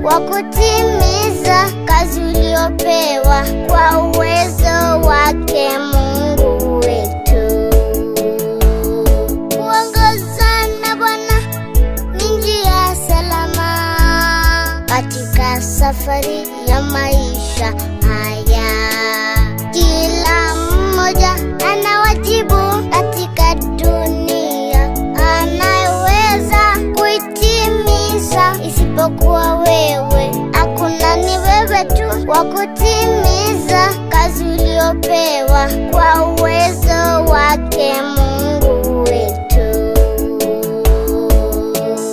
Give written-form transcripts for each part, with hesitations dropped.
wa kutimiza kazi uliopewa kwa uwezo wake Mungu wetu. Kuongozwa na Bwana ni njia salama katika safari ya maisha haya. Kila mmoja ana wajibu katika dunia anayeweza kuitimiza, isipokuwa wewe. Hakuna, ni wewe tu wa kutimiza kazi uliopewa kwa uwezo wake Mungu wetu.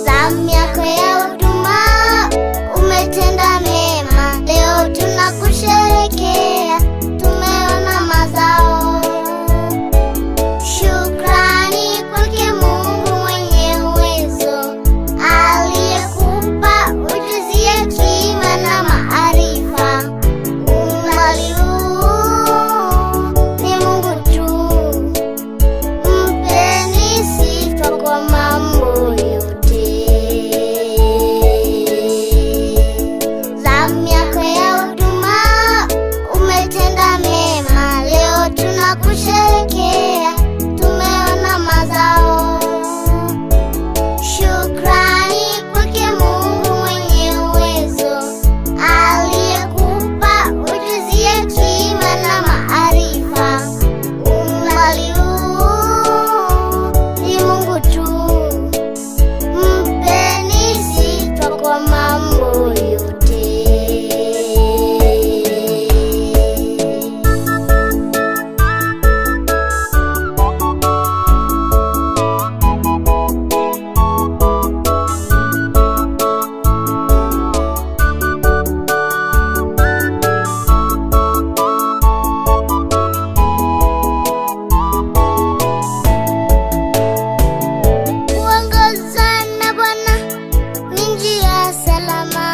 Zamu yako ya huduma, umetenda mema, leo tunakusherehekea, tumeona mazao. Shukrani kwake Mungu mwenye uwezo, aliyekupa ujuzi, hekima na maarifa. Umbali huu ni Mungu tu, mpeni sifa kwa mambo yote. Zamu yako ya huduma, umetenda mema, leo tunakusherehekea, tumeona mazao. Shukrani kwake Mungu mwenye uwezo, aliyekupa ujuzi, hekima na maarifa. Umbali huu ni Mungu tu, mpeni sifa kwa mambo yote. Kuongozwa na Bwana ni njia salama,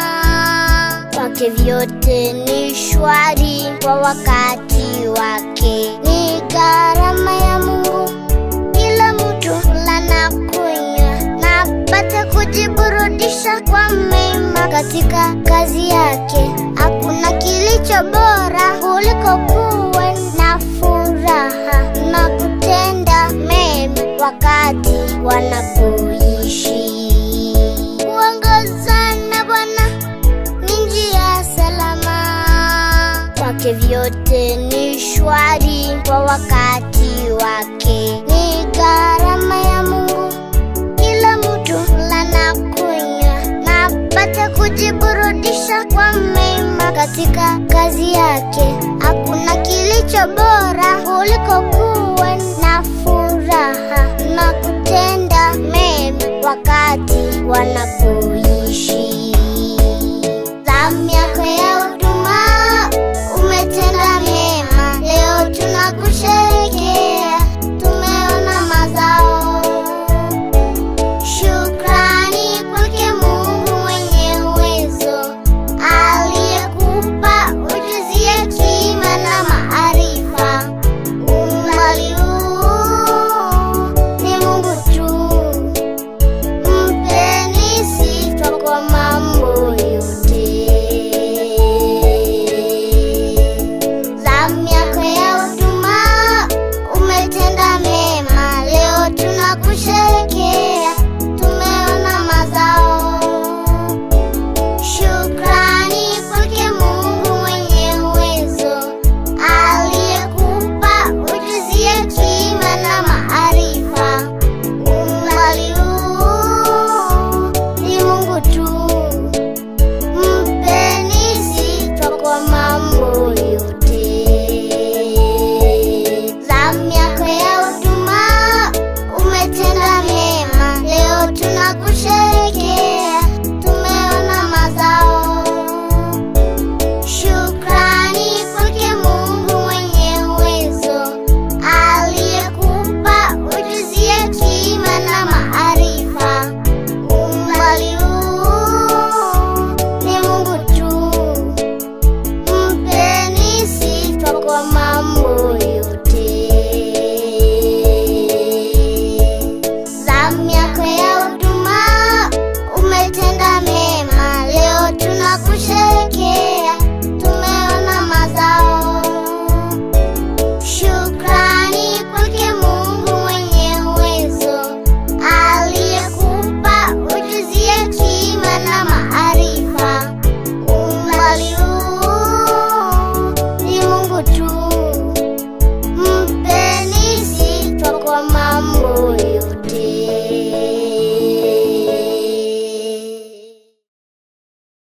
kwake vyote ni shwari kwa wakati wake. Ni gharama ya Mungu kila mtu hula na kunywa na apate kujiburudisha kwa mema katika kazi yake. Hakuna kilicho bora kuliko kuwa na furaha na kutenda mema wakati wanapoishi. Kuongozwa na Bwana ni njia salama, kwake vyote ni shwari kwa wakati wake. Ni gharama ya Mungu kila mtu hula na kunywa na apate kujiburudisha kwa mema katika kazi yake.